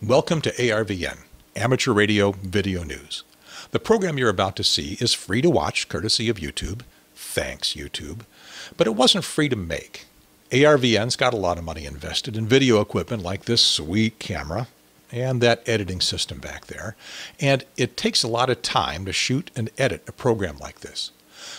Welcome to ARVN, Amateur Radio Video News. The program you're about to see is free to watch, courtesy of YouTube. Thanks, YouTube. But it wasn't free to make. ARVN's got a lot of money invested in video equipment like this sweet camera and that editing system back there. And it takes a lot of time to shoot and edit a program like this.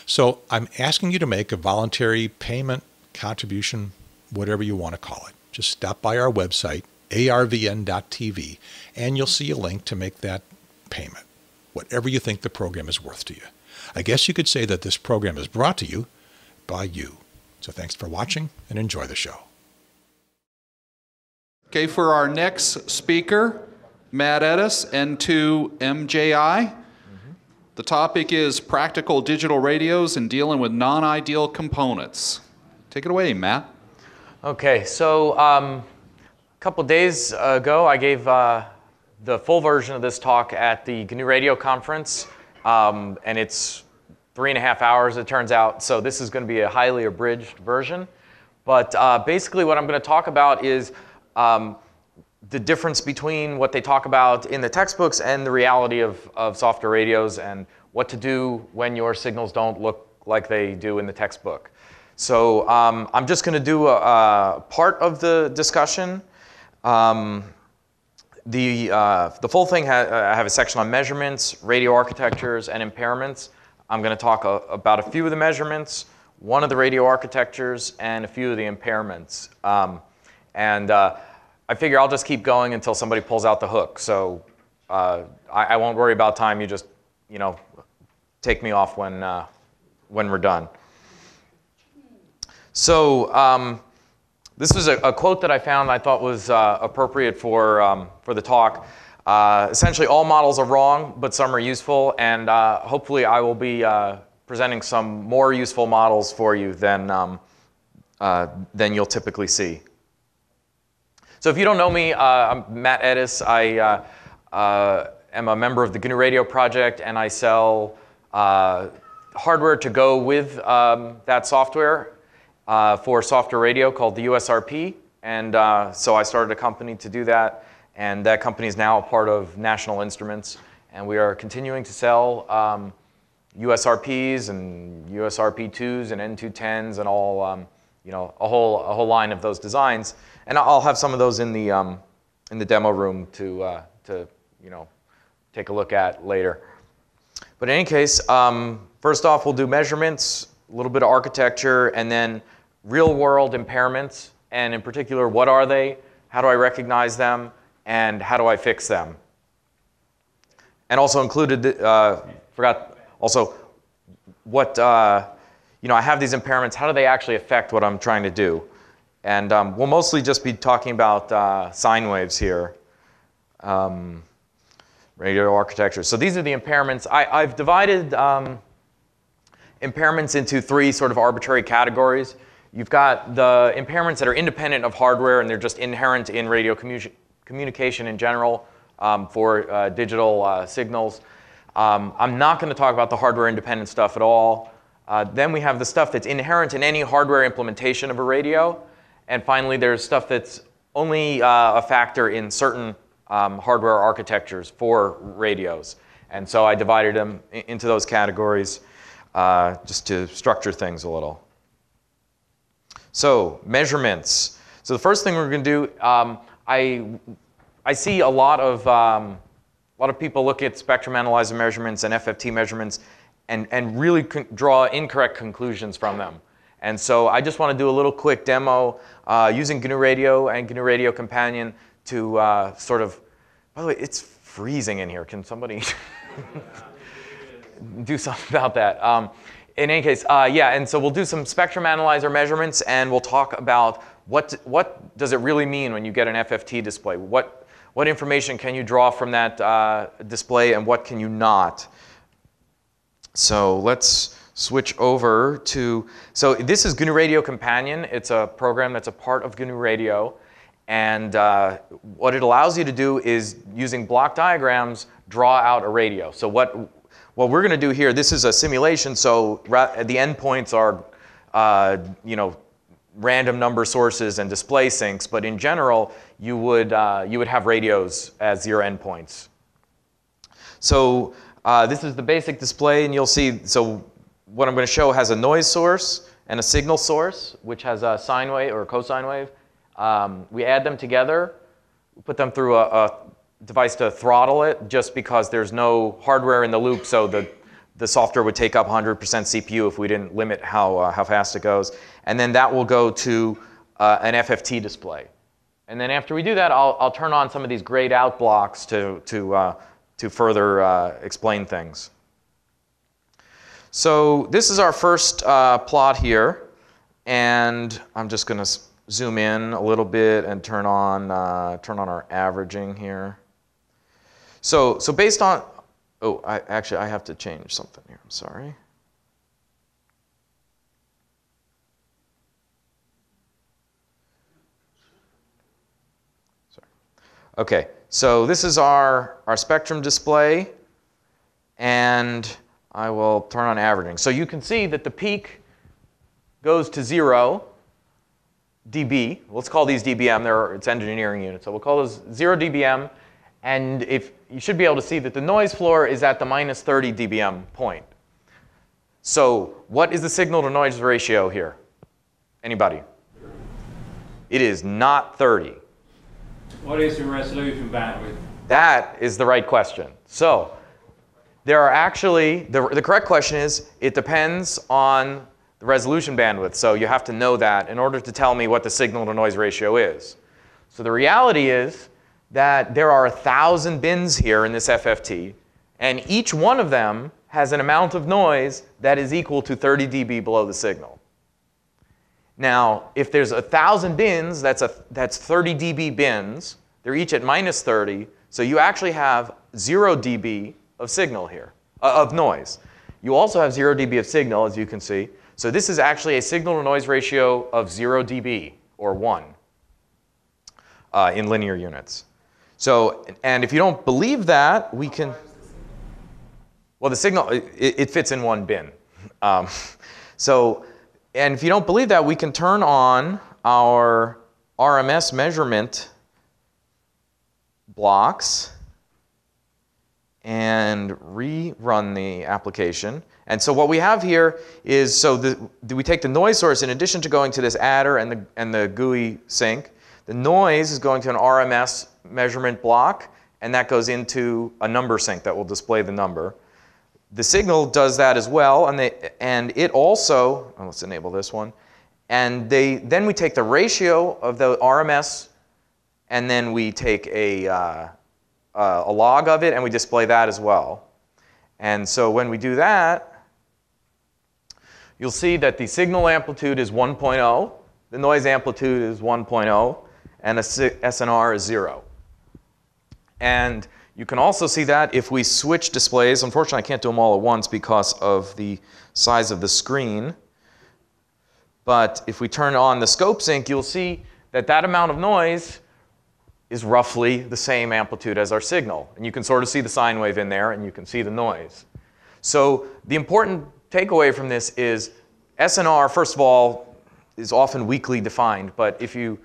So I'm asking you to make a voluntary payment, contribution, whatever you want to call it. Just stop by our website, arvn.tv, and you'll see a link to make that payment, whatever you think the program is worth to you. I guess you could say that this program is brought to you by you. So thanks for watching and enjoy the show. Okay, for our next speaker, Matt Ettus, N2MJI. The topic is practical digital radios and dealing with non-ideal components. Take it away, Matt. Okay, so a couple days ago I gave the full version of this talk at the GNU Radio conference, and it's 3.5 hours it turns out, so this is going to be a highly abridged version. But basically what I'm going to talk about is the difference between what they talk about in the textbooks and the reality of software radios, and what to do when your signals don't look like they do in the textbook. So I'm just going to do a part of the discussion. The full thing, I have a section on measurements, radio architectures, and impairments. I'm going to talk about a few of the measurements, one of the radio architectures, and a few of the impairments. I figure I'll just keep going until somebody pulls out the hook. So I won't worry about time. You just, take me off when we're done. So this is a quote that I found I thought was appropriate for the talk. Essentially, all models are wrong, but some are useful, and hopefully I will be presenting some more useful models for you than you'll typically see. So if you don't know me, I'm Matt Ettus. I am a member of the GNU Radio Project, and I sell hardware to go with that software for software radio called the USRP. And so I started a company to do that, and that company is now a part of National Instruments. And we are continuing to sell USRPs and USRP2s and N210s and all, a whole line of those designs. And I'll have some of those in the demo room to take a look at later. But in any case, first off, we'll do measurements, a little bit of architecture, and then real-world impairments. And in particular, what are they? How do I recognize them? And how do I fix them? And also included, forgot also what I have these impairments. How do they actually affect what I'm trying to do? And we'll mostly just be talking about sine waves here, radio architecture. So these are the impairments. I've divided impairments into three sort of arbitrary categories. You've got the impairments that are independent of hardware, and they're just inherent in radio communication in general for digital signals. I'm not going to talk about the hardware-independent stuff at all. Then we have the stuff that's inherent in any hardware implementation of a radio. And finally, there's stuff that's only a factor in certain hardware architectures for radios. And so I divided them into those categories just to structure things a little. So measurements. So the first thing we're going to do, I see a lot of people look at spectrum analyzer measurements and FFT measurements and really draw incorrect conclusions from them. And so I just want to do a little quick demo using GNU Radio and GNU Radio Companion to sort of, by the way, it's freezing in here. Can somebody do something about that? In any case, yeah, and so we'll do some spectrum analyzer measurements, and we'll talk about what does it really mean when you get an FFT display? What information can you draw from that display, and what can you not? So let's switch over to, so this is GNU Radio Companion. It's a program that's a part of GNU Radio. And what it allows you to do is, using block diagrams, draw out a radio. So what we're going to do here, this is a simulation, so the endpoints are random number sources and display sinks, but in general, you would have radios as your endpoints. So this is the basic display, and you'll see, so what I'm going to show has a noise source and a signal source, which has a sine wave or a cosine wave. We add them together, put them through a device to throttle it, just because there's no hardware in the loop, so the software would take up 100% CPU if we didn't limit how fast it goes. And then that will go to an FFT display. And then after we do that, I'll turn on some of these grayed out blocks to further explain things. So this is our first plot here. And I'm just going to zoom in a little bit and turn on our averaging here. So based on, oh, actually I have to change something here. I'm sorry. Okay, so this is our spectrum display, and I will turn on averaging. So you can see that the peak goes to 0 dB. Let's call these dBm. It's engineering units, so we'll call those 0 dBm. And if you should be able to see that the noise floor is at the minus 30 dBm point. So what is the signal to noise ratio here? Anybody? It is not 30. What is the resolution bandwidth? That is the right question. So there are actually, the correct question is, it depends on the resolution bandwidth. So you have to know that in order to tell me what the signal to noise ratio is. So the reality is that there are 1,000 bins here in this FFT, and each one of them has an amount of noise that is equal to 30 dB below the signal. Now, if there's 1,000 bins, that's 30 dB bins. They're each at minus 30, so you actually have 0 dB of signal here, of noise. You also have 0 dB of signal, as you can see. So this is actually a signal to noise ratio of 0 dB, or 1, in linear units. So, and if you don't believe that, we can, well, the signal, it fits in one bin. And if you don't believe that, we can turn on our RMS measurement blocks and rerun the application. And so what we have here is, so we take the noise source, in addition to going to this adder and the GUI sync, the noise is going to an RMS measurement block, and that goes into a number sync that will display the number. The signal does that as well, and it also, let's enable this one, and then we take the ratio of the RMS, and then we take a log of it, and we display that as well. And so when we do that, you'll see that the signal amplitude is 1.0, the noise amplitude is 1.0, and the SNR is 0. And you can also see that if we switch displays. Unfortunately, I can't do them all at once because of the size of the screen. But if we turn on the scope sync, you'll see that that amount of noise is roughly the same amplitude as our signal. And you can sort of see the sine wave in there, and you can see the noise. So the important takeaway from this is SNR, first of all, is often weakly defined. But if you're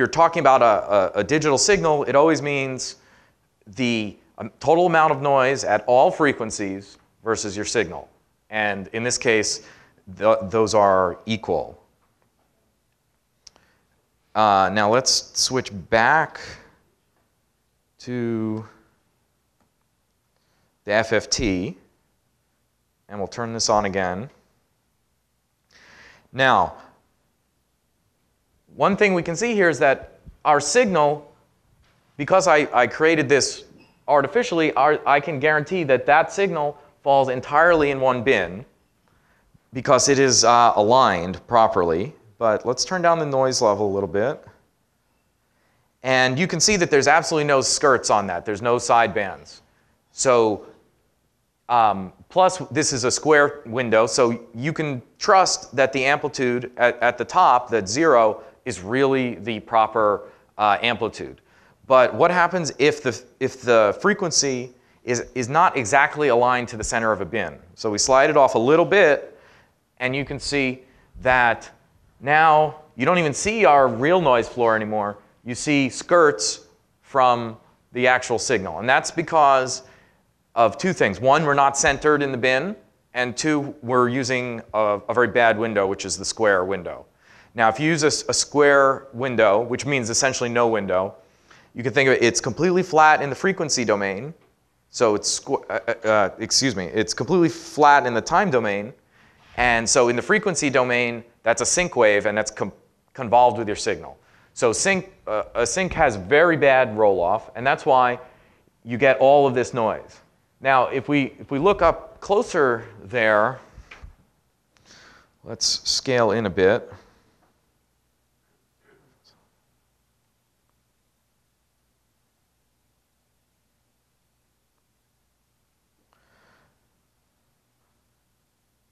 talking about a digital signal, it always means the total amount of noise at all frequencies versus your signal. And in this case, those are equal. Now let's switch back to the FFT, and we'll turn this on again. Now, one thing we can see here is that our signal, because I created this artificially, I can guarantee that that signal falls entirely in one bin because it is aligned properly. But let's turn down the noise level a little bit. And you can see that there's absolutely no skirts on that. There's no sidebands. So, plus this is a square window, so you can trust that the amplitude at the top, that 0, is really the proper amplitude. But what happens if the frequency is not exactly aligned to the center of a bin? So we slide it off a little bit, and you can see that now you don't even see our real noise floor anymore. You see skirts from the actual signal. And that's because of two things. One, we're not centered in the bin. And two, we're using a very bad window, which is the square window. Now, if you use a square window, which means essentially no window, you can think of it, it's completely flat in the frequency domain. So it's, it's completely flat in the time domain. And so in the frequency domain, that's a sync wave, and that's convolved with your signal. So a sync has very bad roll-off, and that's why you get all of this noise. Now, if we look up closer there, let's scale in a bit.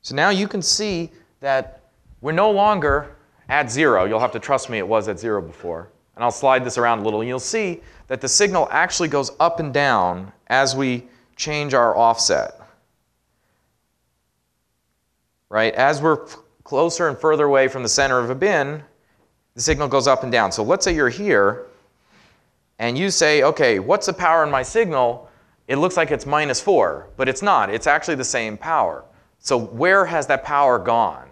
So now you can see that we're no longer at 0. You'll have to trust me, it was at 0 before. And I'll slide this around a little, and you'll see that the signal actually goes up and down as we change our offset. Right? As we're closer and further away from the center of a bin, the signal goes up and down. So let's say you're here, and you say, OK, what's the power in my signal? It looks like it's -4, but it's not. It's actually the same power. So where has that power gone?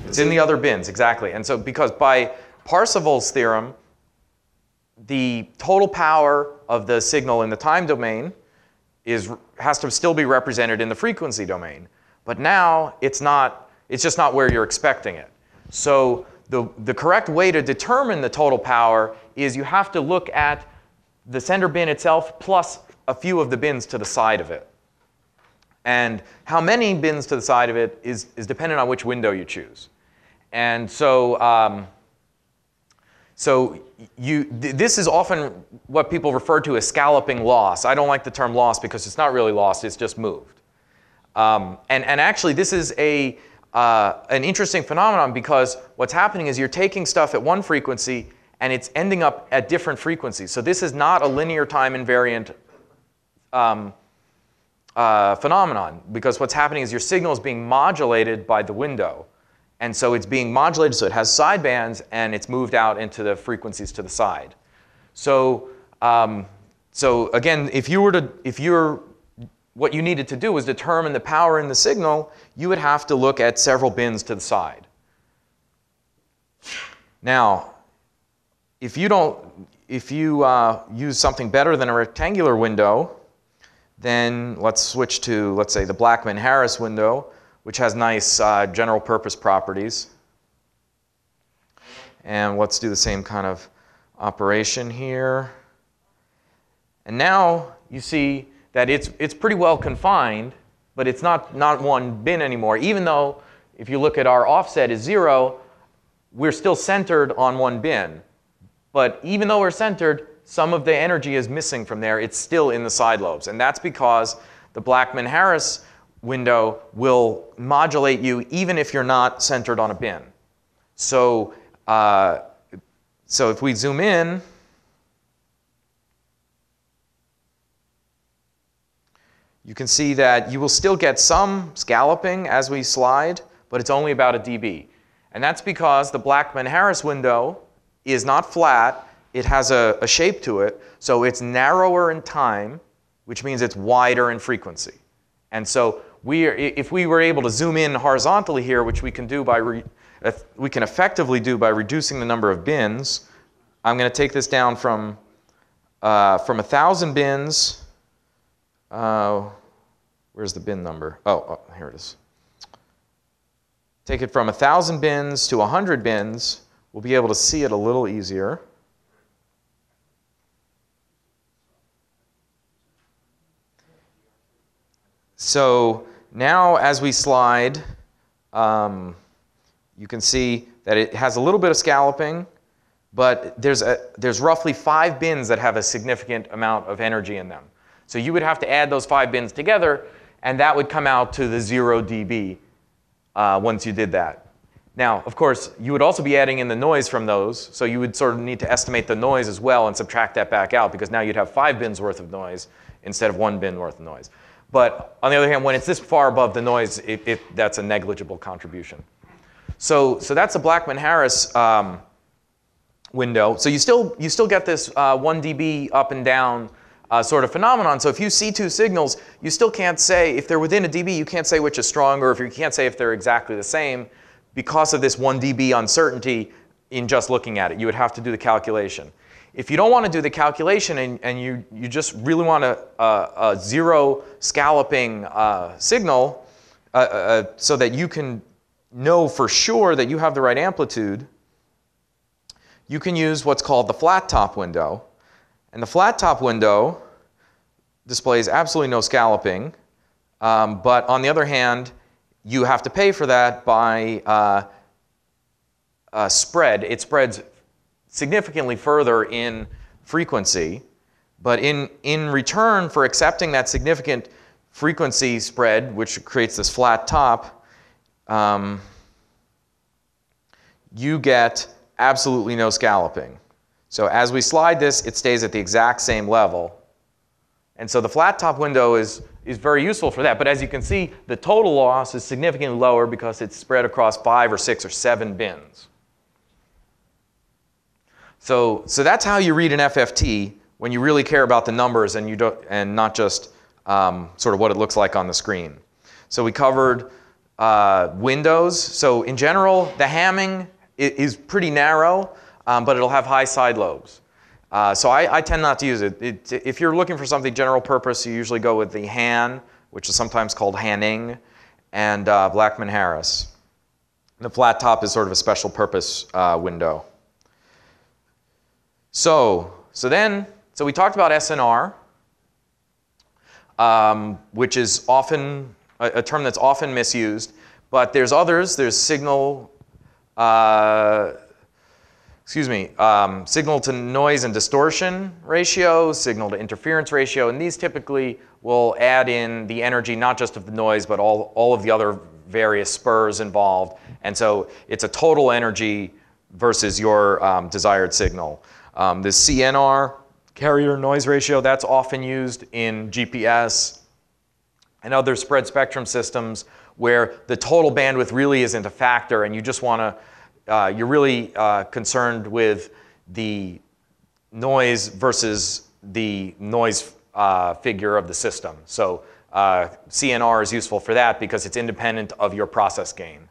It's in the other bins, exactly. And so because by Parseval's theorem, the total power of the signal in the time domain has to still be represented in the frequency domain. But now it's just not where you're expecting it. So the correct way to determine the total power is you have to look at the center bin itself plus a few of the bins to the side of it. And how many bins to the side of it is dependent on which window you choose. And so, this is often what people refer to as scalloping loss. I don't like the term loss because it's not really lost, it's just moved. And actually, this is an interesting phenomenon because what's happening is you're taking stuff at one frequency and it's ending up at different frequencies. So this is not a linear time invariant phenomenon, because what's happening is your signal is being modulated by the window. And so it's being modulated so it has sidebands, and it's moved out into the frequencies to the side. So, so again, what you needed to do was determine the power in the signal, you would have to look at several bins to the side. Now, if you use something better than a rectangular window, then let's switch to, let's say, the Blackman-Harris window, which has nice general purpose properties. And let's do the same kind of operation here. And now you see that it's pretty well confined, but it's not one bin anymore. Even though if you look at our offset is 0, we're still centered on one bin. But even though we're centered, some of the energy is missing from there. It's still in the side lobes. And that's because the Blackman-Harris window will modulate you even if you're not centered on a bin. So, so if we zoom in, you can see that you will still get some scalloping as we slide, but it's only about a dB. And that's because the Blackman-Harris window is not flat. It has a shape to it, so it's narrower in time, which means it's wider in frequency. And so if we were able to zoom in horizontally here, which we can do we can effectively do by reducing the number of bins. I'm going to take this down from 1,000 bins. Where's the bin number? Oh, here it is. Take it from 1,000 bins to 100 bins. We'll be able to see it a little easier. So now as we slide, you can see that it has a little bit of scalloping, but there's roughly 5 bins that have a significant amount of energy in them. So you would have to add those 5 bins together, and that would come out to the 0 dB once you did that. Now, of course, you would also be adding in the noise from those, so you would sort of need to estimate the noise as well and subtract that back out, because now you'd have 5 bins worth of noise instead of 1 bin worth of noise. But on the other hand, when it's this far above the noise, that's a negligible contribution. So that's a Blackman-Harris window. So you still get this 1 dB up and down sort of phenomenon. So if you see two signals, you still can't say, if they're within a dB, you can't say which is stronger, if you can't say if they're exactly the same because of this 1 dB uncertainty in just looking at it. You would have to do the calculation. If you don't want to do the calculation and you just really want a zero scalloping signal so that you can know for sure that you have the right amplitude, you can use what's called the flat top window. And the flat top window displays absolutely no scalloping, but on the other hand, you have to pay for that by spread. It spreads significantly further in frequency, but in return for accepting that significant frequency spread, which creates this flat top, you get absolutely no scalloping. So as we slide this, it stays at the exact same level. And so the flat top window is very useful for that. But as you can see, the total loss is significantly lower because it's spread across 5 or 6 or 7 bins. So that's how you read an FFT when you really care about the numbers and not just sort of what it looks like on the screen. So we covered windows. So in general, the Hamming is pretty narrow, but it'll have high side lobes. So I tend not to use it. If you're looking for something general purpose, you usually go with the Han, which is sometimes called Hanning, and Blackman-Harris. The flat top is sort of a special purpose window. So we talked about SNR, which is often a term that's often misused, but there's others. There's signal to noise and distortion ratio, signal to interference ratio, and these typically will add in the energy not just of the noise, but all of the other various spurs involved. And so it's a total energy versus your desired signal. This CNR, carrier noise ratio, that's often used in GPS and other spread spectrum systems where the total bandwidth really isn't a factor and you just want to you're really concerned with the noise versus the noise figure of the system. So CNR is useful for that because it's independent of your process gain.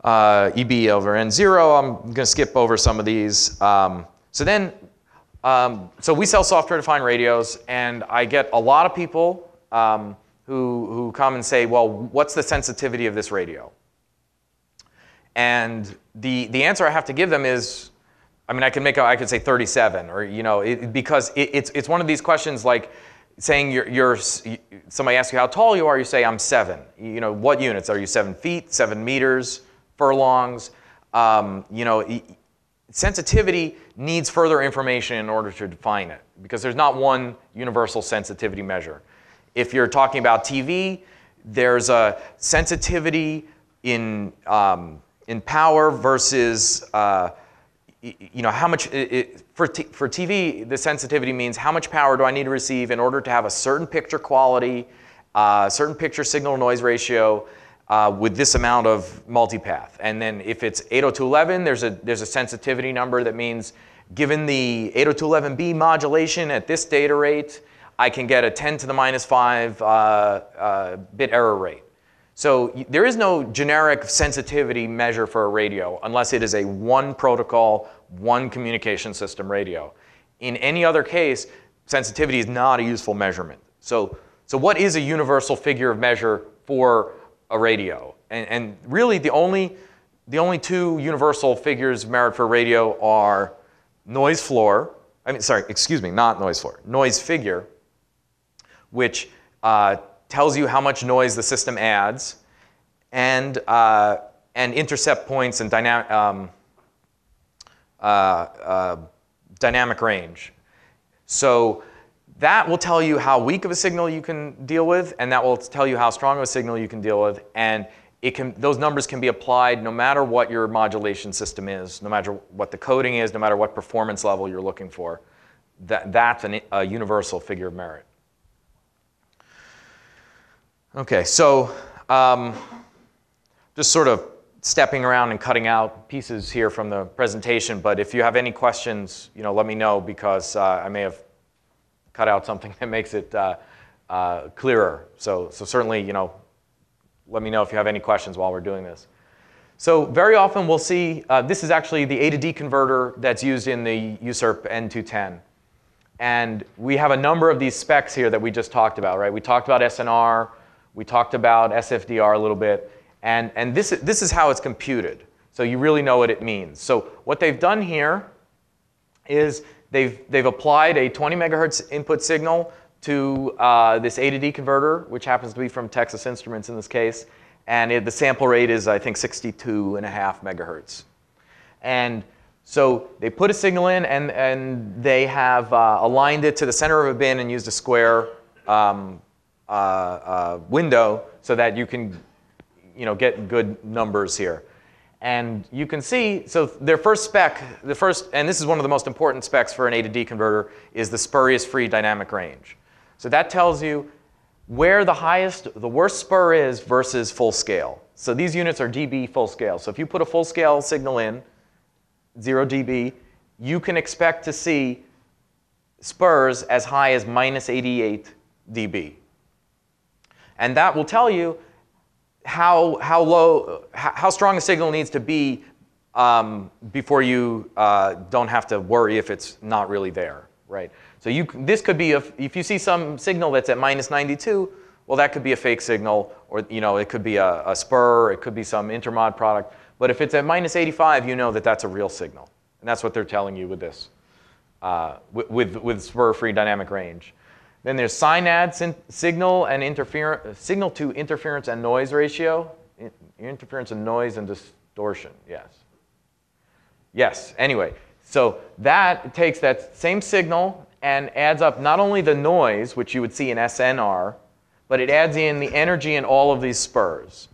EB over N0, I'm going to skip over some of these. So we sell software-defined radios, and I get a lot of people who come and say, well, what's the sensitivity of this radio? And the answer I have to give them is, I mean, I could say 37, or because it's one of these questions like saying somebody asks you how tall you are, you say I'm 7. What units are you? 7 feet, 7 meters, furlongs? Sensitivity needs further information in order to define it because there's not one universal sensitivity measure. If you're talking about TV, there's a sensitivity in power versus how much for TV, the sensitivity means how much power do I need to receive in order to have a certain picture quality, certain picture signal noise ratio with this amount of multipath. And then if it's 802.11, there's a sensitivity number that means given the 802.11b modulation at this data rate, I can get a 10 to the minus 5 bit error rate. So there is no generic sensitivity measure for a radio unless it is a one protocol, one communication system radio. In any other case, sensitivity is not a useful measurement. So what is a universal figure of measure for a radio? And really the only two universal figures of merit for radio are noise floor, not noise floor, noise figure, which tells you how much noise the system adds, and intercept points and dynamic range. So that will tell you how weak of a signal you can deal with, and that will tell you how strong of a signal you can deal with, and those numbers can be applied no matter what your modulation system is, no matter what the coding is, no matter what performance level you're looking for. That's a universal figure of merit. Okay, so just sort of stepping around and cutting out pieces here from the presentation, but if you have any questions, let me know, because I may have cut out something that makes it clearer. So certainly, let me know if you have any questions while we're doing this. So very often we'll see, this is actually the A to D converter that's used in the USRP N210. And we have a number of these specs here that we just talked about, right? We talked about SNR, we talked about SFDR a little bit, and this is how it's computed. So you really know what it means. So what they've done here is they've applied a 20 megahertz input signal to this A to D converter, which happens to be from Texas Instruments in this case. And the sample rate is, I think, 62.5 megahertz. And so they put a signal in, and they have aligned it to the center of a bin and used a square window so that you can get good numbers here. And you can see, so their first spec, and this is one of the most important specs for an A to D converter, is the spurious free dynamic range. So that tells you where the worst spur is versus full scale. So these units are dB full scale. So if you put a full scale signal in, 0 dB, you can expect to see spurs as high as minus 88 dB. And that will tell you how strong a signal needs to be before you don't have to worry if it's not really there, right? So this could be, if you see some signal that's at minus 92, well, that could be a fake signal, or it could be a spur, it could be some intermod product. But if it's at minus 85, you know that that's a real signal. And that's what they're telling you with this, with spur-free dynamic range. Then there's SINAD, signal to interference and noise ratio. Interference and noise and distortion, yes. Yes, anyway. So that takes that same signal and adds up not only the noise, which you would see in SNR, but it adds in the energy in all of these spurs.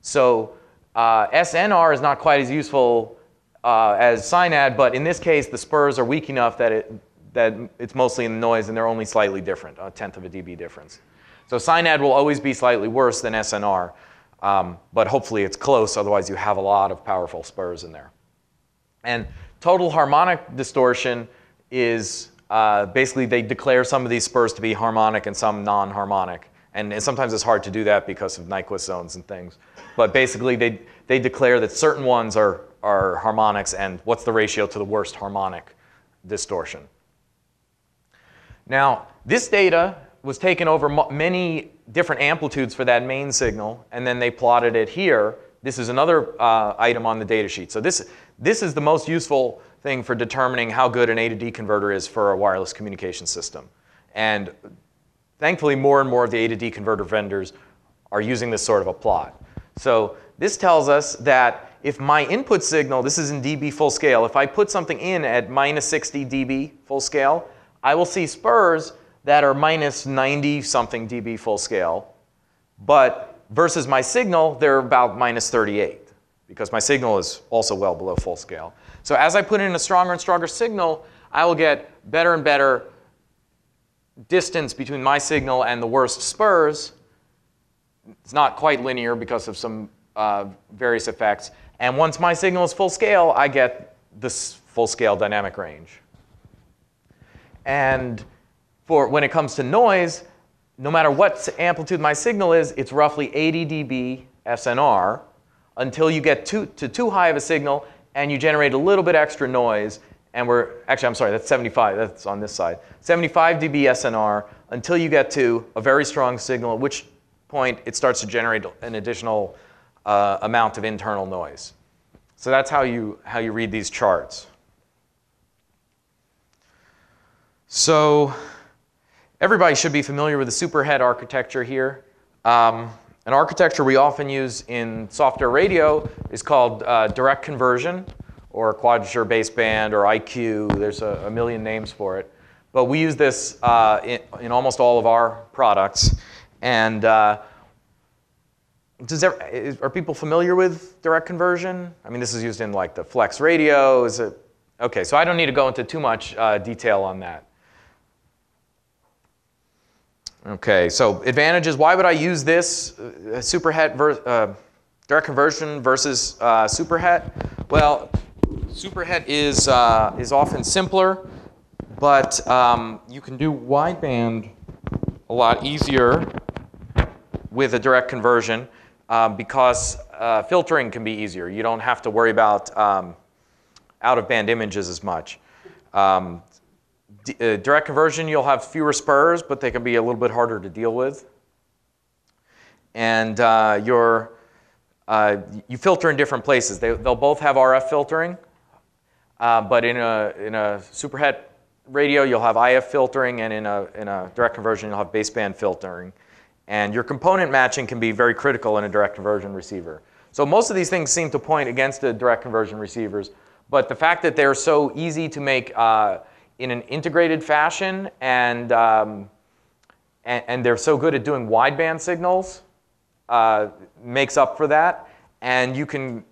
So SNR is not quite as useful as SINAD, but in this case, the spurs are weak enough that it's mostly in the noise, and they're only slightly different, a tenth of a dB difference. So SINAD will always be slightly worse than SNR, but hopefully it's close, otherwise you have a lot of powerful spurs in there. And total harmonic distortion is basically they declare some of these spurs to be harmonic and some non-harmonic. And sometimes it's hard to do that because of Nyquist zones and things. But basically they declare that certain ones are harmonics and what's the ratio to the worst harmonic distortion. Now, this data was taken over many different amplitudes for that main signal, and then they plotted it here. This is another item on the data sheet. So this is the most useful thing for determining how good an A to D converter is for a wireless communication system. And thankfully, more and more of the A to D converter vendors are using this sort of a plot. So this tells us that if my input signal, this is in dB full scale, if I put something in at minus 60 dB full scale, I will see spurs that are minus 90 something dB full scale, but versus my signal, they're about minus 38, because my signal is also well below full scale. So as I put in a stronger and stronger signal, I will get better and better distance between my signal and the worst spurs. It's not quite linear because of some various effects. And once my signal is full scale, I get this full scale dynamic range. And when it comes to noise, no matter what amplitude my signal is, it's roughly 80 dB SNR until you get to too high of a signal and you generate a little bit extra noise. And actually, I'm sorry, that's 75, that's on this side. 75 dB SNR until you get to a very strong signal, at which point it starts to generate an additional amount of internal noise. So that's how you read these charts. So everybody should be familiar with the superhead architecture here. An architecture we often use in software radio is called direct conversion, or quadrature baseband, or IQ. There's a million names for it. But we use this in almost all of our products. And are people familiar with direct conversion? I mean, this is used in like the flex radio. Is it? Okay, so I don't need to go into too much detail on that. Okay, so advantages. Why would I use this superhead Direct conversion versus superhet. Well, superhet is often simpler, but you can do wideband a lot easier with a direct conversion because filtering can be easier. You don't have to worry about out-of-band images as much. Direct conversion, you'll have fewer spurs, but they can be a little bit harder to deal with. And you filter in different places. They'll both have RF filtering, but in a superhet radio, you'll have IF filtering, and in a direct conversion, you'll have baseband filtering. And your component matching can be very critical in a direct conversion receiver. So most of these things seem to point against the direct conversion receivers, but the fact that they're so easy to make in an integrated fashion, and they're so good at doing wideband signals, makes up for that. And you can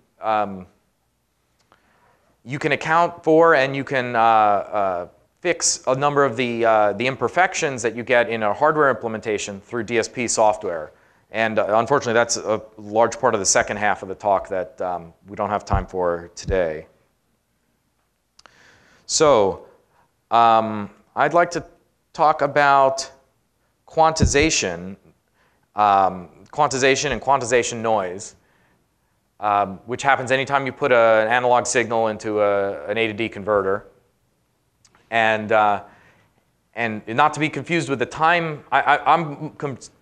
account for and you can fix a number of the imperfections that you get in a hardware implementation through DSP software. And unfortunately, that's a large part of the second half of the talk that we don't have time for today. So I'd like to talk about quantization, and quantization noise, which happens anytime you put an analog signal into an A to D converter. And not to be confused with the time, I'm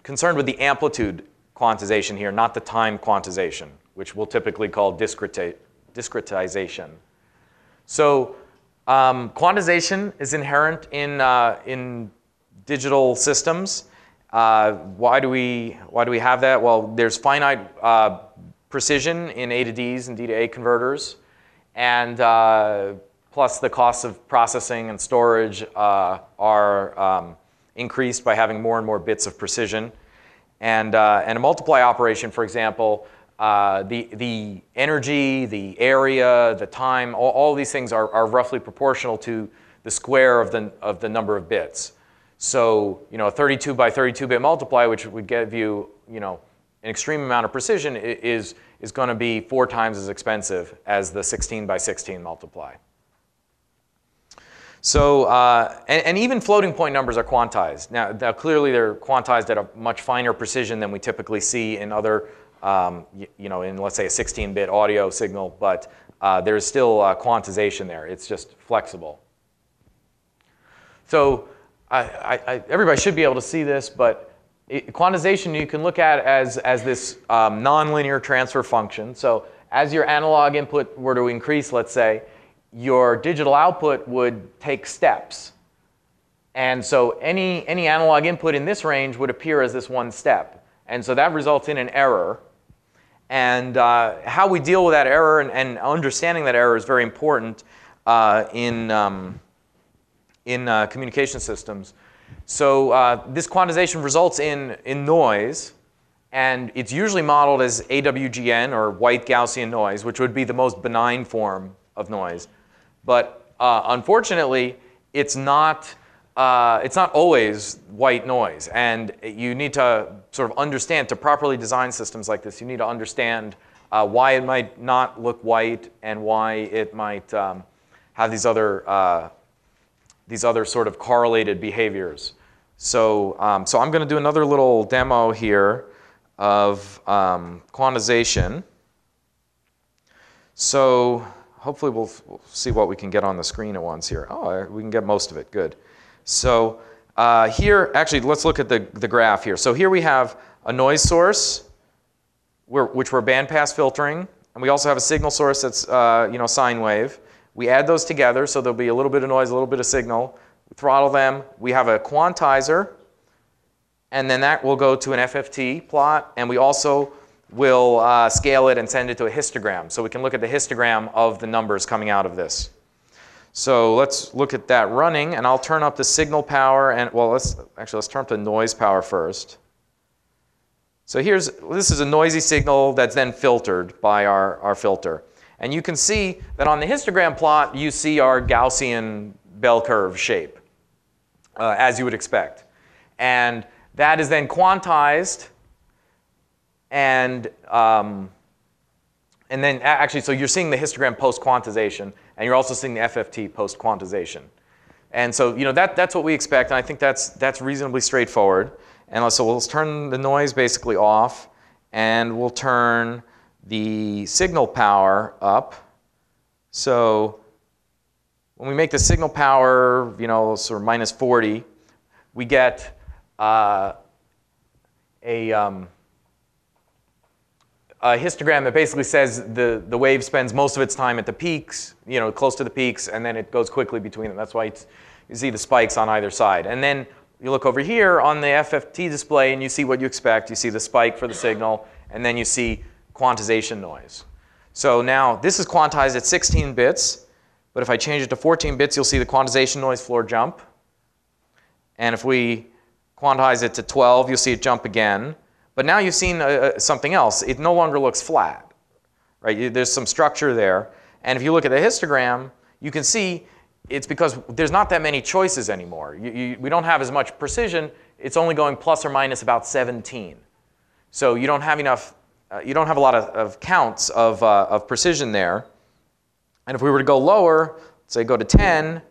concerned with the amplitude quantization here, not the time quantization, which we'll typically call discretization. So quantization is inherent in digital systems. Why do we have that? Well, there's finite precision in A to Ds and D to A converters, and plus the costs of processing and storage are increased by having more and more bits of precision. And a multiply operation, for example, the energy, the area, the time, all these things are roughly proportional to the square of the number of bits. So, a 32 by 32 bit multiply, which would give you, an extreme amount of precision, is going to be 4 times as expensive as the 16 by 16 multiply. So, and even floating point numbers are quantized. Now clearly they're quantized at a much finer precision than we typically see in other, in let's say a 16-bit audio signal, but there's still quantization there. It's just flexible. So, everybody should be able to see this, but quantization you can look at as this nonlinear transfer function. So, as your analog input were to increase, let's say, your digital output would take steps. And so any analog input in this range would appear as this one step. And so that results in an error. And how we deal with that error and understanding that error is very important in communication systems. So this quantization results in noise, and it's usually modeled as AWGN, or white Gaussian noise, which would be the most benign form of noise. But unfortunately, it's not always white noise, and you need to sort of understand, to properly design systems like this, you need to understand why it might not look white and why it might have these other sort of correlated behaviors. So, so I'm going to do another little demo here of quantization. So hopefully we'll see what we can get on the screen at once here. Oh, we can get most of it. Good. So here, actually, let's look at the graph here. So here we have a noise source, which we're bandpass filtering, and we also have a signal source that's sine wave. We add those together, so there'll be a little bit of noise, a little bit of signal. We throttle them. We have a quantizer, and then that will go to an FFT plot, and we also will scale it and send it to a histogram. So we can look at the histogram of the numbers coming out of this. So let's look at that running, and I'll turn up the signal power, and well, let's turn up the noise power first. So this is a noisy signal that's then filtered by our filter. And you can see that on the histogram plot, you see our Gaussian bell curve shape, as you would expect. And that is then quantized, and And then actually, so you're seeing the histogram post-quantization, and you're also seeing the FFT post-quantization. And so that's what we expect, and I think that's reasonably straightforward. And so we'll turn the noise basically off, and we'll turn the signal power up. So when we make the signal power, sort of minus 40, we get a histogram that basically says the wave spends most of its time at the peaks, close to the peaks, and then it goes quickly between them. That's why you see the spikes on either side. And then you look over here on the FFT display, and you see what you expect. You see the spike for the signal, and then you see quantization noise. So now this is quantized at 16 bits, but if I change it to 14 bits, you'll see the quantization noise floor jump. And if we quantize it to 12, you'll see it jump again. But now you've seen something else. It no longer looks flat, right? There's some structure there. And if you look at the histogram, you can see it's because there's not that many choices anymore. We don't have as much precision. It's only going plus or minus about 17. So you don't have enough, you don't have a lot of counts of precision there. And if we were to go lower, say go to 10,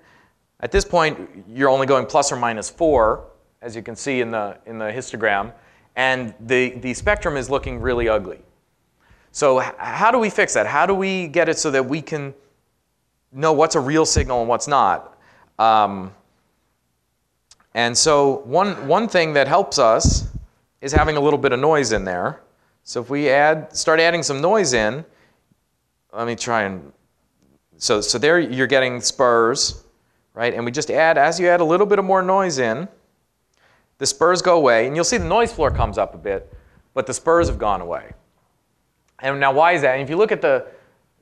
at this point, you're only going plus or minus 4, as you can see in the histogram. And the spectrum is looking really ugly. So how do we fix that? How do we get it so that we can know what's a real signal and what's not? And so one thing that helps us is having a little bit of noise in there. So if we start adding some noise in, let me try and, so there you're getting spurs, right? And we just add, as you add a little bit of more noise in, the spurs go away, and you'll see the noise floor comes up a bit, but the spurs have gone away. And now why is that? And if you look at the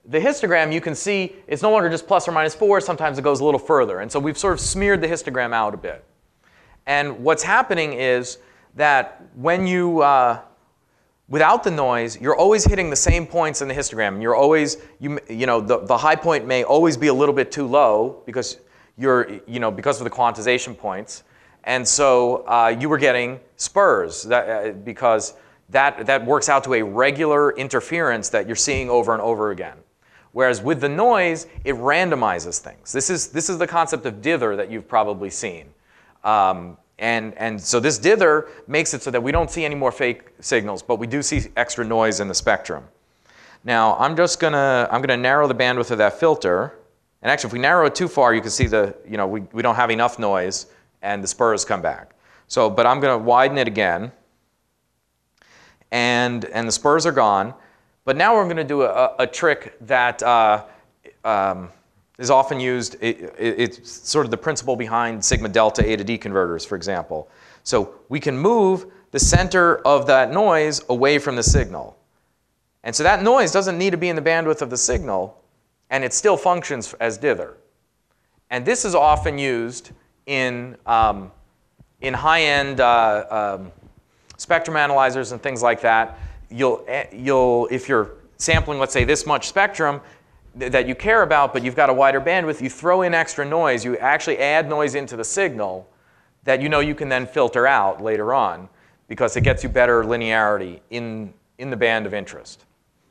histogram, you can see it's no longer just plus or minus 4, sometimes it goes a little further. And so we've sort of smeared the histogram out a bit. And what's happening is that when you, without the noise, you're always hitting the same points in the histogram. You're always, the high point may always be a little bit too low because because of the quantization points. And so you were getting spurs because that works out to a regular interference that you're seeing over and over again. Whereas with the noise, it randomizes things. This is the concept of dither that you've probably seen. And so this dither makes it so that we don't see any more fake signals, but we do see extra noise in the spectrum. Now I'm gonna narrow the bandwidth of that filter. And actually, if we narrow it too far, you can see we don't have enough noise, and the spurs come back. So, but I'm going to widen it again, and the spurs are gone. But now we're going to do a trick that is often used. It's sort of the principle behind sigma delta A to D converters, for example. So we can move the center of that noise away from the signal. And so that noise doesn't need to be in the bandwidth of the signal, and it still functions as dither. And this is often used in high-end spectrum analyzers and things like that. If you're sampling, let's say, this much spectrum that you care about, but you've got a wider bandwidth, you throw in extra noise. You actually add noise into the signal that you can then filter out later on because it gets you better linearity in the band of interest.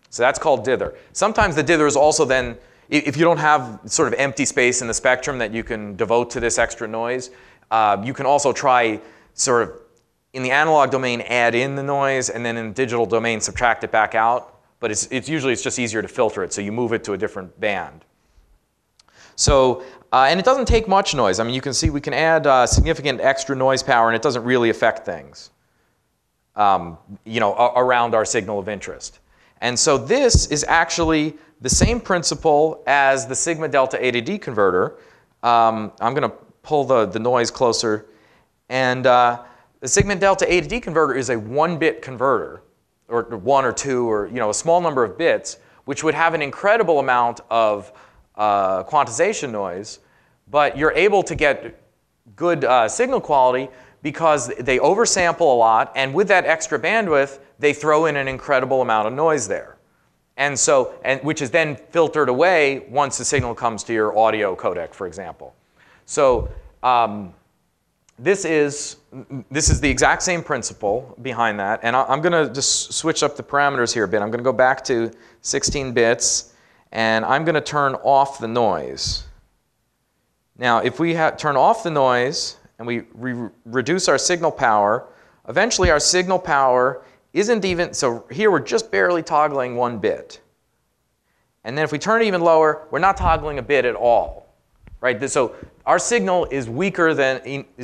So that's called dither. Sometimes the dither is also then, if you don't have sort of empty space in the spectrum that you can devote to this extra noise, you can also try sort of in the analog domain add in the noise, and then in the digital domain subtract it back out. But it's usually just easier to filter it, so you move it to a different band. So and it doesn't take much noise. I mean, you can see we can add significant extra noise power, and it doesn't really affect things around our signal of interest. And so this is actually the same principle as the sigma delta A to D converter. I'm going to pull the noise closer. And the sigma delta A to D converter is a 1-bit converter, or 1 or 2, or a small number of bits, which would have an incredible amount of quantization noise. But you're able to get good signal quality because they oversample a lot, and with that extra bandwidth, they throw in an incredible amount of noise there. And so, which is then filtered away once the signal comes to your audio codec, for example. So this is the exact same principle behind that. And I'm going to just switch up the parameters here a bit. I'm going to go back to 16 bits, and I'm going to turn off the noise. Now, if we turn off the noise and we reduce our signal power, eventually our signal power isn't even, so here we're just barely toggling 1 bit. And then if we turn it even lower, we're not toggling a bit at all, right? So our signal is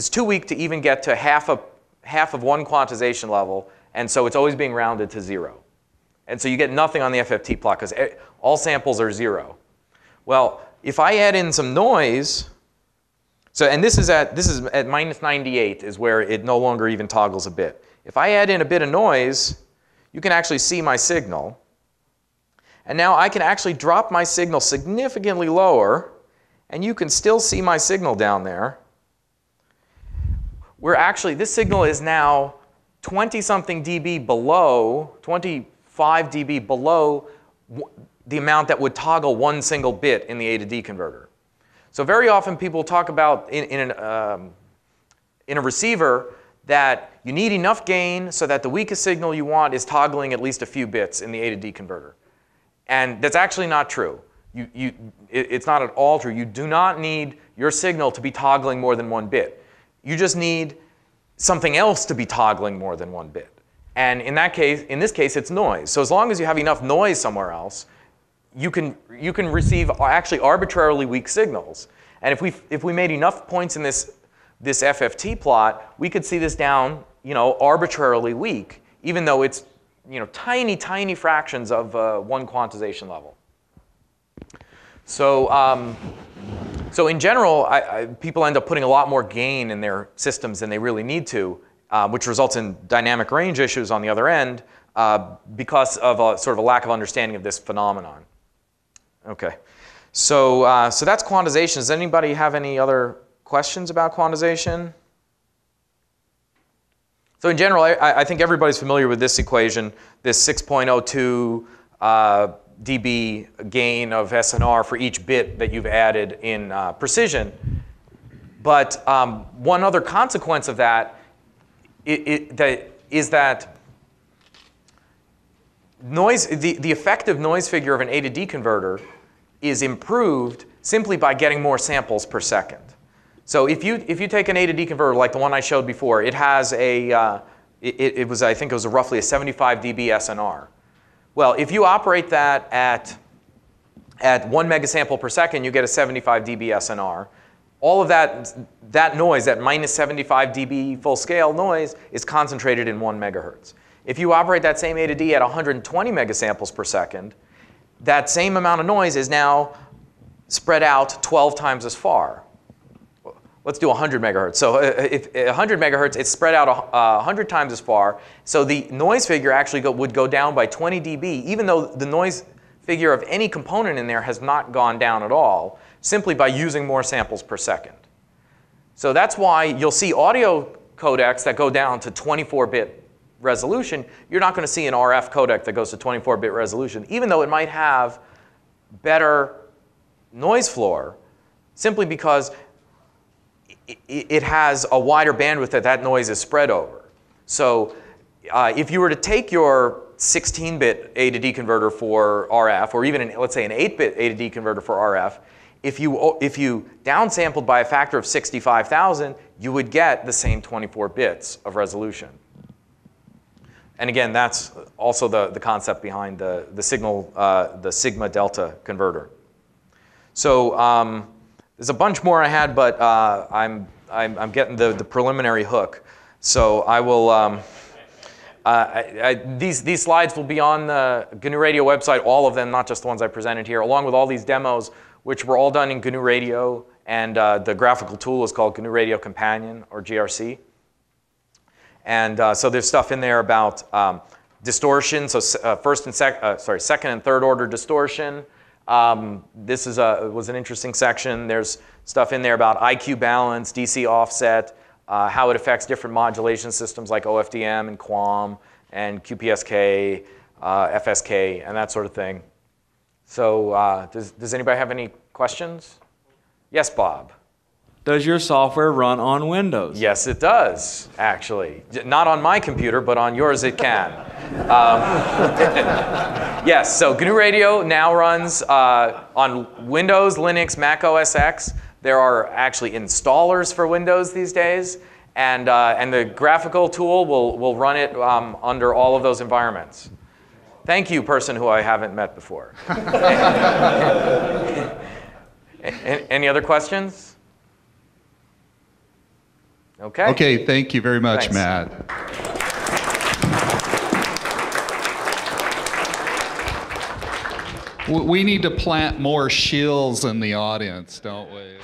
too weak to even get to half of one quantization level, and so it's always being rounded to 0. And so you get nothing on the FFT plot because all samples are 0. Well, if I add in some noise, and this is at minus 98 is where it no longer even toggles a bit. If I add in a bit of noise, you can actually see my signal. And now I can actually drop my signal significantly lower, and you can still see my signal down there. This signal is now 20-something dB below, 25 dB below the amount that would toggle 1 single bit in the A to D converter. So very often people talk about in a receiver that you need enough gain so that the weakest signal you want is toggling at least a few bits in the A to D converter. And that's actually not true. It's not at all true. You do not need your signal to be toggling more than 1 bit. You just need something else to be toggling more than 1 bit. And in this case, it's noise. So as long as you have enough noise somewhere else, you can receive actually arbitrarily weak signals. And if we made enough points in this FFT plot, we could see this down, arbitrarily weak, even though it's tiny, tiny fractions of one quantization level. So, so in general, people end up putting a lot more gain in their systems than they really need to, which results in dynamic range issues on the other end because of sort of a lack of understanding of this phenomenon. Okay, so so that's quantization. Does anybody have any other questions about quantization? So in general, I think everybody's familiar with this equation, this 6.02 dB gain of SNR for each bit that you've added in precision. But one other consequence of that is that noise, the effective noise figure of an A to D converter is improved simply by getting more samples per second. So if you take an A to D converter like the one I showed before, it has I think it was roughly a 75 dB SNR. Well, if you operate that at 1 megasample per second, you get a 75 dB SNR. All of that noise, that minus 75 dB full scale noise, is concentrated in 1 megahertz. If you operate that same A to D at 120 megasamples per second, that same amount of noise is now spread out 12 times as far. Let's do 100 megahertz. So if 100 megahertz, it's spread out 100 times as far. So the noise figure actually would go down by 20 dB, even though the noise figure of any component in there has not gone down at all, simply by using more samples per second. So that's why you'll see audio codecs that go down to 24-bit resolution. You're not going to see an RF codec that goes to 24-bit resolution, even though it might have better noise floor, simply because it has a wider bandwidth that noise is spread over. So if you were to take your 16-bit A to D converter for RF, or even let's say an 8-bit A to D converter for RF, if you downsampled by a factor of 65,000, you would get the same 24 bits of resolution. And again, that's also the concept behind the sigma delta converter. So there's a bunch more I had, but I'm getting the preliminary hook. So I will. These slides will be on the GNU Radio website, all of them, not just the ones I presented here, along with all these demos, which were all done in GNU Radio, and the graphical tool is called GNU Radio Companion, or GRC. And so there's stuff in there about distortion, so second and third order distortion. This was an interesting section. There's stuff in there about IQ balance, DC offset, how it affects different modulation systems like OFDM and QAM and QPSK, FSK, and that sort of thing. So does anybody have any questions? Yes, Bob. Does your software run on Windows? Yes, it does, actually. Not on my computer, but on yours it can. Yes, so GNU Radio now runs on Windows, Linux, Mac OS X. There are actually installers for Windows these days, and the graphical tool will run it under all of those environments. Thank you, person who I haven't met before. Any other questions? Okay. Okay, thank you very much, Thanks. Matt. We need to plant more shills in the audience, don't we?